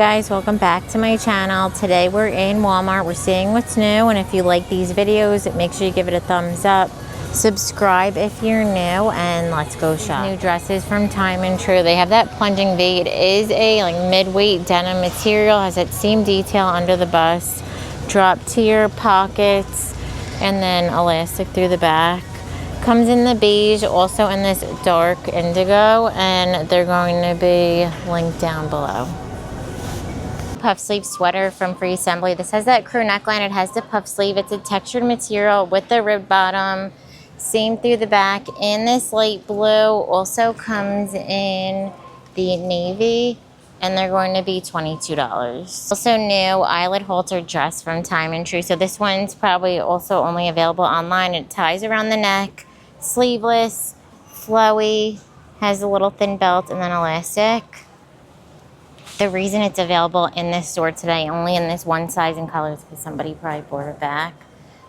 Guys, welcome back to my channel. Today we're in Walmart. We're seeing what's new, and if you like these videos, make sure you give it a thumbs up. Subscribe if you're new, and let's go shop. New dresses from Time and True. They have that plunging V. It is a mid-weight denim material, has that seam detail under the bust, drop tier pockets, and then elastic through the back. Comes in the beige, also in this dark indigo, and they're going to be linked down below. Puff sleeve sweater from Free Assembly. This has that crew neckline. It has the puff sleeve. It's a textured material with the ribbed bottom. Seam through the back in this light blue. Also comes in the navy, and they're going to be $22. Also new eyelet halter dress from Time and True. So this one's probably also only available online. It ties around the neck, sleeveless, flowy, has a little thin belt and then elastic. The reason it's available in this store today, only in this one size and color, is because somebody probably bought it back.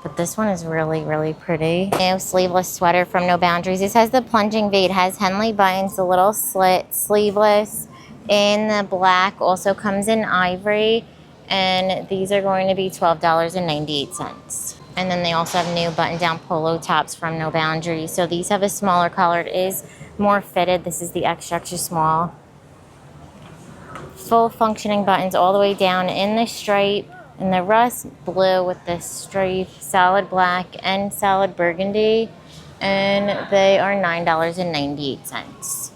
But this one is really, really pretty. New sleeveless sweater from No Boundaries. This has the plunging V. It has Henley buttons, a little slit, sleeveless in the black. Also comes in ivory. And these are going to be $12.98. And then they also have new button-down polo tops from No Boundaries. So these have a smaller collar. It is more fitted. This is the extra small. Full functioning buttons all the way down in the stripe, in the rust blue with the stripe, solid black and solid burgundy, and they are $9.98.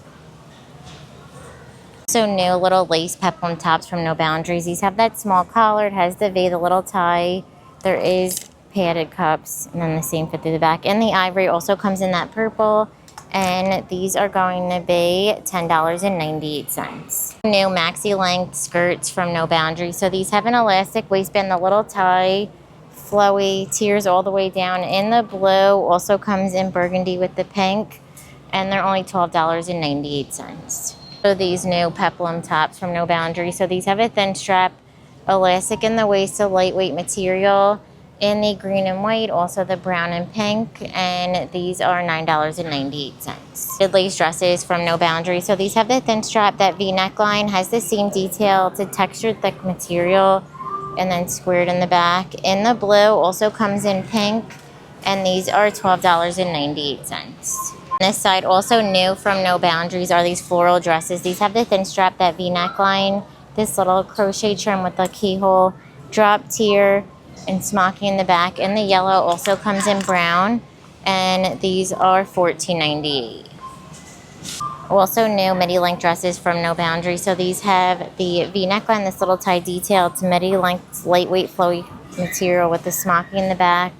So new little lace peplum tops from No Boundaries. These have that small collar. It has the V, the little tie. There is padded cups, and then the same fit through the back. And the ivory also comes in that purple. And these are going to be $10.98. New maxi length skirts from No Boundaries. So these have an elastic waistband, the little tie, flowy, tiers all the way down in the blue. Also comes in burgundy with the pink, and they're only $12.98. So these new peplum tops from No Boundaries. So these have a thin strap, elastic in the waist, so lightweight material. In the green and white, also the brown and pink, and these are $9.98. Lace dresses from No Boundaries. So these have the thin strap, that V neckline, has the seam detail. It's a textured thick material, and then squared in the back. In the blue, also comes in pink, and these are $12.98. This side, also new from No Boundaries, are these floral dresses. These have the thin strap, that V neckline, this little crochet trim with a keyhole, drop tier, and smocky in the back, and the yellow also comes in brown, and these are $14.98. Also new midi length dresses from No Boundaries. So these have the V neckline, this little tie detail. It's midi length, lightweight flowy material with the smocky in the back.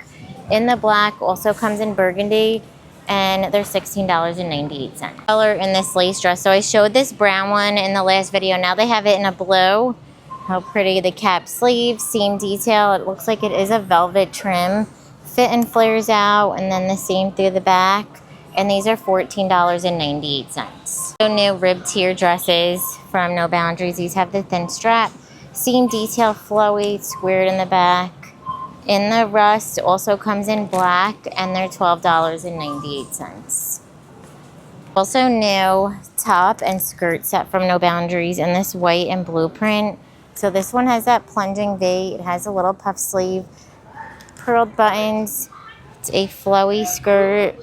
In the black, also comes in burgundy, and they're $16.98. Color in this lace dress. So I showed this brown one in the last video. Now they have it in a blue. How pretty. The cap sleeve, seam detail. It looks like it is a velvet trim. Fit and flares out, and then the seam through the back. And these are $14.98. So new rib tier dresses from No Boundaries. These have the thin strap, seam detail, flowy, squared in the back. In the rust, also comes in black, and they're $12.98. Also new top and skirt set from No Boundaries in this white and blue print. So this one has that plunging V. It has a little puff sleeve, pearled buttons. It's a flowy skirt,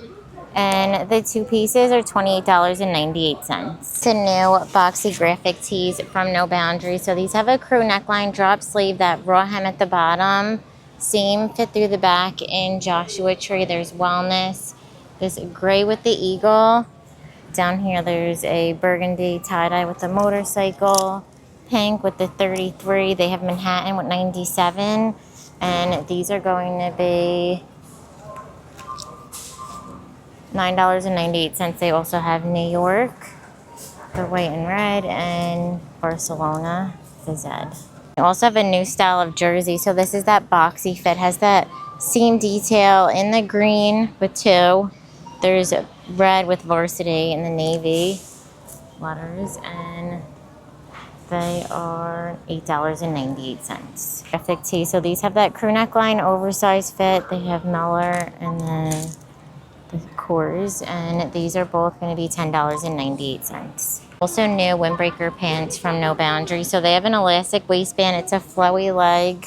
and the two pieces are $28.98. It's a new boxy graphic tees from No Boundaries. So these have a crew neckline, drop sleeve, that raw hem at the bottom, seam fit through the back in Joshua Tree. There's wellness, this gray with the eagle. Down here there's a burgundy tie-dye with the motorcycle. Pink with the 33. They have Manhattan with 97, and these are going to be $9.98. They also have New York, the white and red, and Barcelona, the Z. They also have a new style of jersey. So this is that boxy fit, has that seam detail in the green with two. There's red with varsity in the navy letters, and they are $8.98. Graphic tee. So these have that crew neckline, oversized fit. They have Meller and then the Kors, and these are both going to be $10.98. Also new windbreaker pants from No Boundary. So they have an elastic waistband. It's a flowy leg.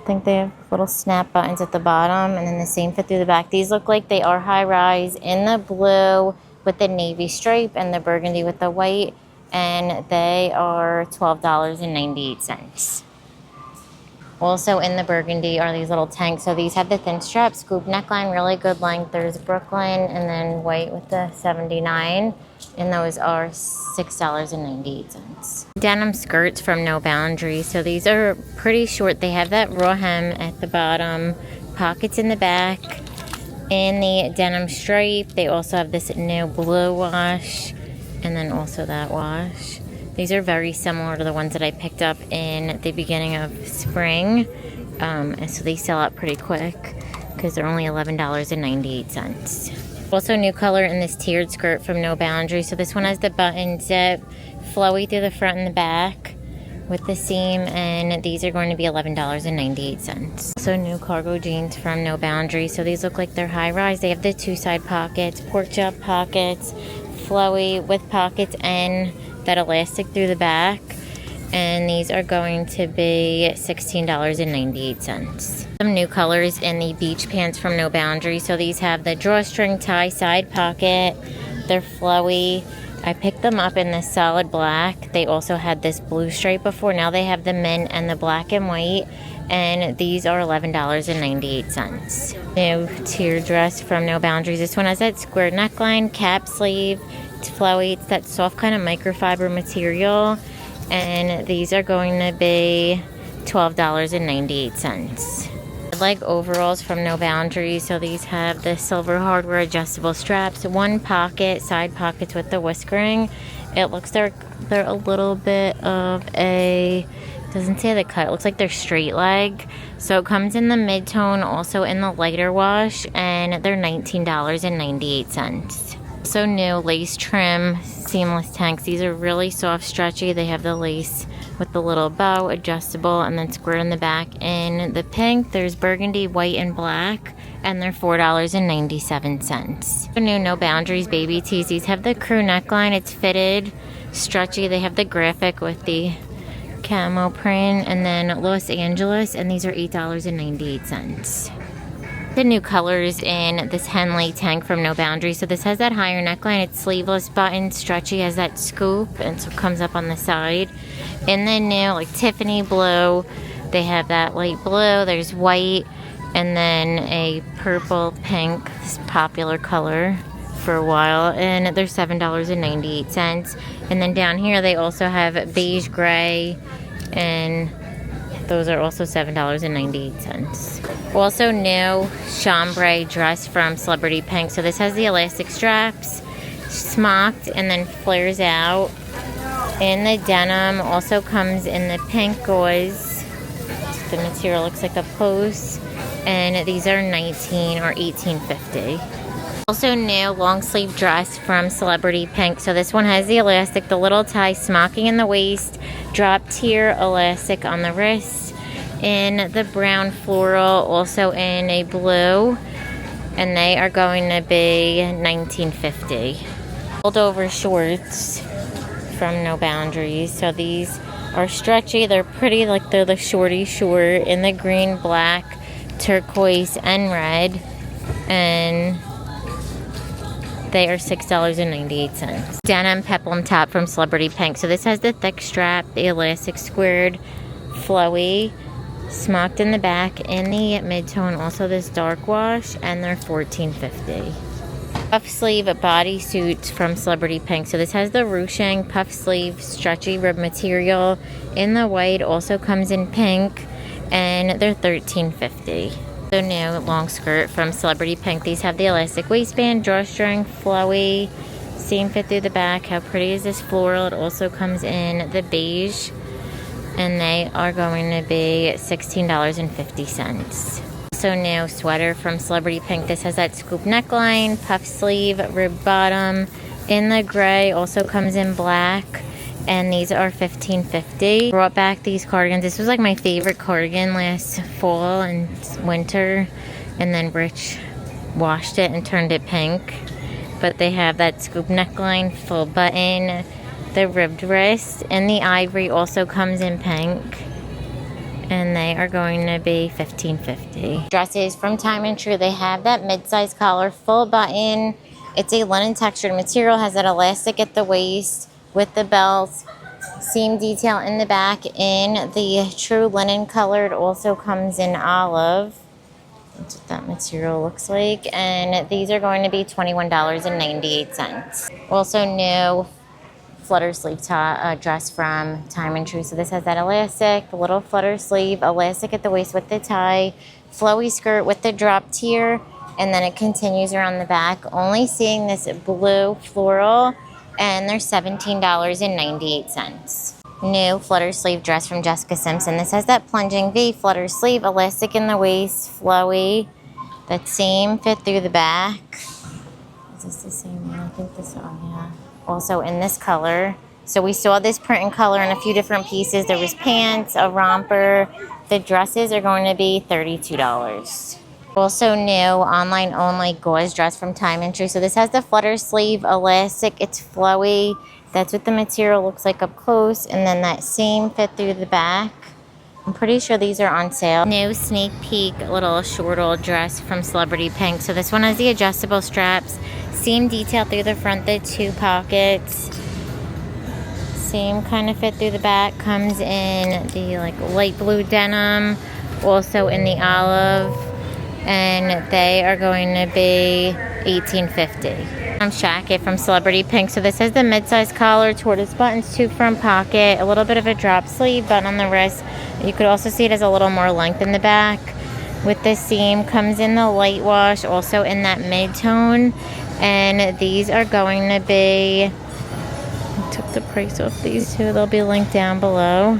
I think they have little snap buttons at the bottom and then the same fit through the back. These look like they are high rise in the blue with the navy stripe and the burgundy with the white. And they are $12.98. Also in the burgundy are these little tanks. So these have the thin strap, scoop neckline, really good length. There's Brooklyn and then white with the 79. And those are $6.98. Denim skirts from No Boundary. So these are pretty short. They have that raw hem at the bottom, pockets in the back, and the denim stripe. They also have this new blue wash and then also that wash. These are very similar to the ones that I picked up in the beginning of spring. And so they sell out pretty quick because they're only $11.98. Also new color in this tiered skirt from No Boundary. So this one has the button zip, flowy through the front and the back with the seam. And these are going to be $11.98. So new cargo jeans from No Boundary. So these look like they're high rise. They have the two side pockets, pork chop pockets, flowy with pockets and that elastic through the back, and these are going to be $16.98. Some new colors in the beach pants from No Boundary. So these have the drawstring tie side pocket. They're flowy. I picked them up in the solid black. They also had this blue stripe before. Now they have the mint and the black and white, and these are $11.98. New tier dress from No Boundaries. This one has that square neckline, cap sleeve. It's flowy. It's that soft kind of microfiber material, and these are going to be $12.98. Leg overalls from No Boundaries. So these have the silver hardware adjustable straps, one pocket, side pockets with the whiskering. It looks they're a little bit of a, doesn't say the cut, it looks like they're straight leg. So it comes in the mid-tone, also in the lighter wash, and they're $19.98. So new lace trim seamless tanks. These are really soft, stretchy. They have the lace with the little bow, adjustable, and then square in the back. In the pink, there's burgundy, white, and black, and they're $4.97. New No Boundaries baby tees. These have the crew neckline. It's fitted, stretchy. They have the graphic with the camo print, and then Los Angeles, and these are $8.98. The new colors in this Henley tank from No Boundaries. So this has that higher neckline. It's sleeveless button, stretchy, has that scoop, and so it comes up on the side. In the new like Tiffany blue, they have that light blue. There's white, and then a purple pink, this popular color for a while, and they're $7.98. And then down here they also have beige gray, and those are also $7.98. Also new chambray dress from Celebrity Pink. So this has the elastic straps, smocked, and then flares out. And the denim also comes in the pink gauze. The material looks like a post. And these are $19 or $18.50. Also new long sleeve dress from Celebrity Pink. So this one has the elastic, the little tie, smocking in the waist, drop tier elastic on the wrist, in the brown floral, also in a blue, and they are going to be $19.50. Fold over shorts from No Boundaries. So these are stretchy. They're pretty, like they're the shorty short in the green, black, turquoise, and red, and they are $6.98. Denim peplum top from Celebrity Pink. So this has the thick strap, the elastic squared, flowy, smocked in the back, in the mid-tone, also this dark wash, and they're $14.50. Puff sleeve bodysuit from Celebrity Pink. So this has the ruching puff sleeve, stretchy rib material in the white, also comes in pink, and they're $13.50. So new long skirt from Celebrity Pink. These have the elastic waistband, drawstring, flowy, seam fit through the back. How pretty is this floral? It also comes in the beige, and they are going to be $16.50. So new sweater from Celebrity Pink. This has that scoop neckline, puff sleeve, rib bottom, in the gray, also comes in black, and these are $15.50. Brought back these cardigans. This was like my favorite cardigan last fall and winter, and then Rich washed it and turned it pink. but they have that scoop neckline, full button, the ribbed wrist, and the ivory also comes in pink. And they are going to be $15.50. Dresses from Time and True, they have that mid-size collar, full button. It's a linen textured material, has that elastic at the waist with the belt, seam detail in the back in the true linen color. It also comes in olive. That's what that material looks like. And these are going to be $21.98. Also new flutter sleeve dress from Time and True. So this has that elastic, the little flutter sleeve, elastic at the waist with the tie, flowy skirt with the drop tier, and then it continues around the back. Only seeing this blue floral, and they're $17.98. New flutter sleeve dress from Jessica Simpson. This has that plunging V flutter sleeve, elastic in the waist, flowy. That same fit through the back. Is this the same one? I think this one, yeah. Also in this color. So we saw this print and color in a few different pieces. There was pants, a romper. The dresses are going to be $32. Also new, online only gauze dress from Time and True. So this has the flutter sleeve, elastic, it's flowy. That's what the material looks like up close. And then that same fit through the back. I'm pretty sure these are on sale. New sneak peek little shortle dress from Celebrity Pink. So this one has the adjustable straps. Seam detail through the front, the 2 pockets. Same kind of fit through the back. Comes in the like light blue denim. Also in the olive. And they are going to be $18.50. Jacket from Celebrity Pink. So this has the mid-size collar, tortoise buttons, 2 front pocket, a little bit of a drop sleeve, button on the wrist. You could also see it has a little more length in the back. With the seam, comes in the light wash, also in that mid-tone. And these are going to be, I took the price off these two, they'll be linked down below.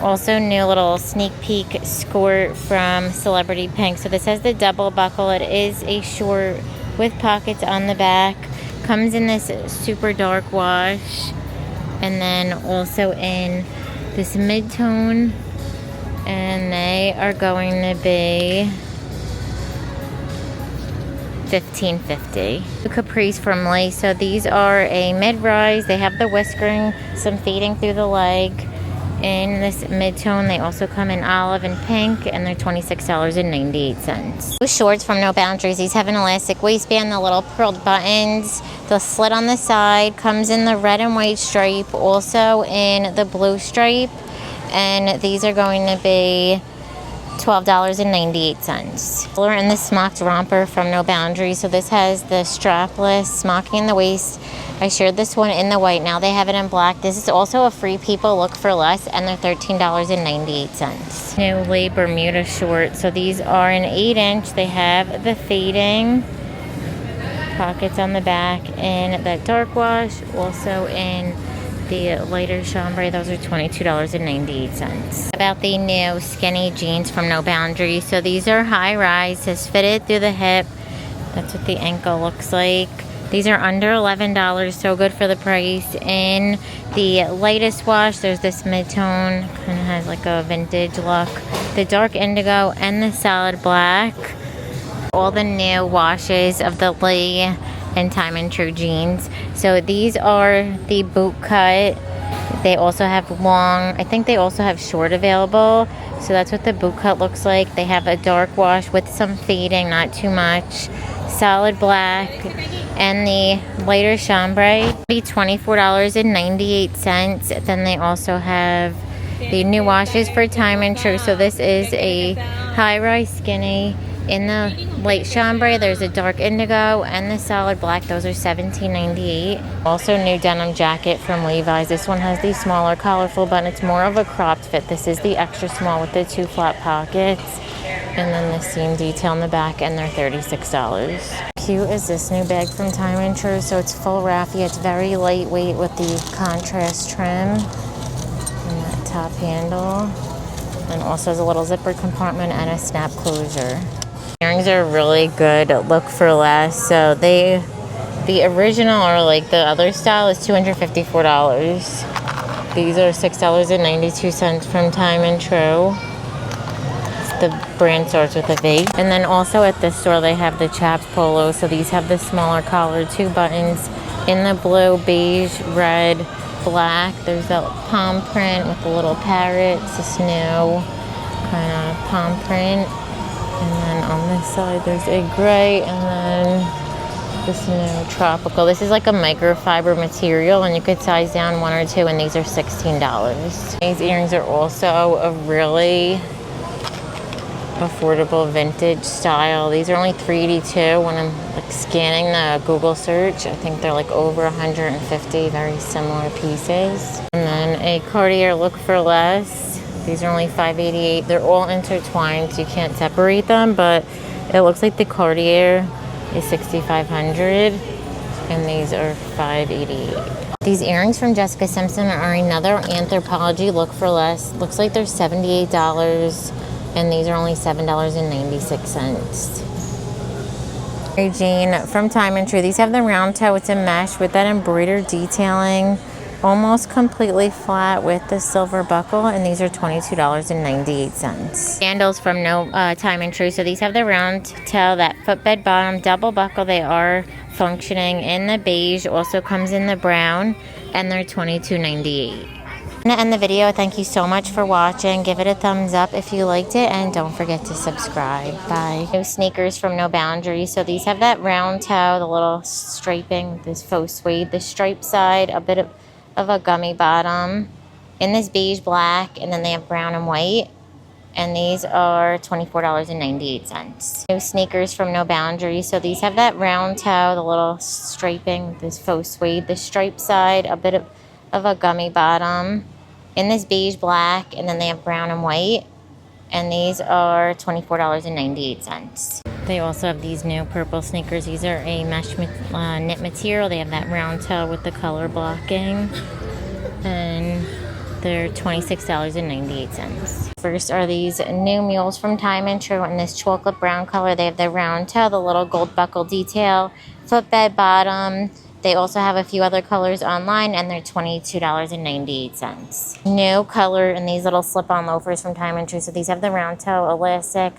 Also new little sneak peek skirt from Celebrity Pink. So this has the double buckle. It is a short with pockets on the back. Comes in this super dark wash. And then also in this mid-tone. And they are going to be $15.50. The capris from Lace. So these are a mid-rise. They have the whiskering, some fading through the leg. In this mid-tone, they also come in olive and pink, and they're $26.98. Shorts from No Boundaries. These have an elastic waistband, the little pearled buttons, the slit on the side, comes in the red and white stripe, also in the blue stripe, and these are going to be $12.98. We're in the smocked romper from No Boundaries. So this has the strapless smocking in the waist. I shared this one in the white. Now they have it in black. This is also a Free People Look for Less, and they're $13.98. New Lay Bermuda short. So these are an 8-inch. They have the fading pockets on the back in that dark wash. Also in the lighter chambray, those are $22.98. About the new skinny jeans from No Boundaries. So these are high rise, says fitted through the hip. That's what the ankle looks like. These are under $11, so good for the price. In the lightest wash, there's this mid-tone, kind of has like a vintage look. The dark indigo and the solid black. All the new washes of the Lee and Time and True jeans. So these are the boot cut. They also have long, I think they also have short available. So that's what the boot cut looks like. They have a dark wash with some fading, not too much. Solid black. And the lighter chambray be $24.98. Then they also have the new washes for Time and True. So this is a high-rise skinny. In the light chambray, there's a dark indigo and the solid black. Those are $17.98. Also new denim jacket from Levi's. This one has the smaller collarful button. It's more of a cropped fit. This is the extra small with the 2 flat pockets. And then the seam detail in the back, and they're $36. Cute is this new bag from Time and True. So it's full raffia. It's very lightweight with the contrast trim and that top handle. And also has a little zipper compartment and a snap closure. Earrings are really good. Look for less. So the original, or like the other style, is $254. These are $6.92 from Time and True. The brand starts with a V. And then also at this store, they have the chaps polo. So these have the smaller collar, 2 buttons in the blue, beige, red, black. There's a palm print with the little parrots, a snow kind of palm print. And then on this side, there's a gray, and then this new tropical. This is like a microfiber material, and you could size down 1 or 2, and these are $16. These earrings are also a really affordable vintage style. These are only $382 when I'm like scanning the Google search. I think they're like over 150 very similar pieces. And then a Cartier Look for Less. These are only $588. They're all intertwined, so you can't separate them, but it looks like the Cartier is $6,500 and these are $588. These earrings from Jessica Simpson are another Anthropologie Look for Less. Looks like they're $78 and these are only $7.96. Mary Jane from Time and True. These have the round toe. It's a mesh with that embroidered detailing. Almost completely flat with the silver buckle, and these are $22.98. Sandals from Time and True. So these have the round toe, that footbed bottom, double buckle. They are functioning in the beige, also comes in the brown, and they're $22.98. I'm gonna end the video. Thank you so much for watching. Give it a thumbs up if you liked it, and don't forget to subscribe. Bye. New sneakers from No Boundaries. So these have that round toe, the little striping, this faux suede, the striped side, a bit of a gummy bottom in this beige black, and then they have brown and white, and these are $24.98. New sneakers from No Boundaries. So these have that round toe, the little striping, this faux suede, the striped side, a bit of a gummy bottom in this beige black, and then they have brown and white, and these are $24.98. They also have these new purple sneakers. These are a mesh knit material. They have that round toe with the color blocking, and they're $26.98. First are these new mules from Time and True in this chocolate brown color. They have the round toe, the little gold buckle detail, footbed bottom. They also have a few other colors online, and they're $22.98. New color in these little slip-on loafers from Time and True. So these have the round toe, elastic,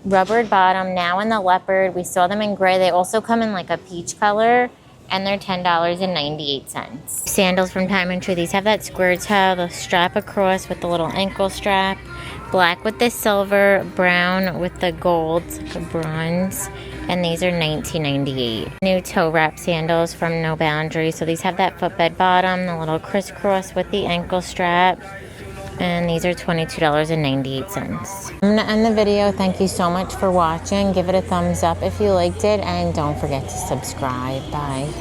rubbered bottom, now in the leopard. We saw them in gray. They also come in like a peach color, and they're $10.98. Sandals from Time and True. These have that square toe, the strap across with the little ankle strap, black with the silver, brown with the gold, the bronze, and these are $19.98. New toe wrap sandals from No Boundaries. So these have that footbed bottom, the little crisscross with the ankle strap, and these are $22.98. I'm going to end the video. Thank you so much for watching. Give it a thumbs up if you liked it, and don't forget to subscribe. Bye.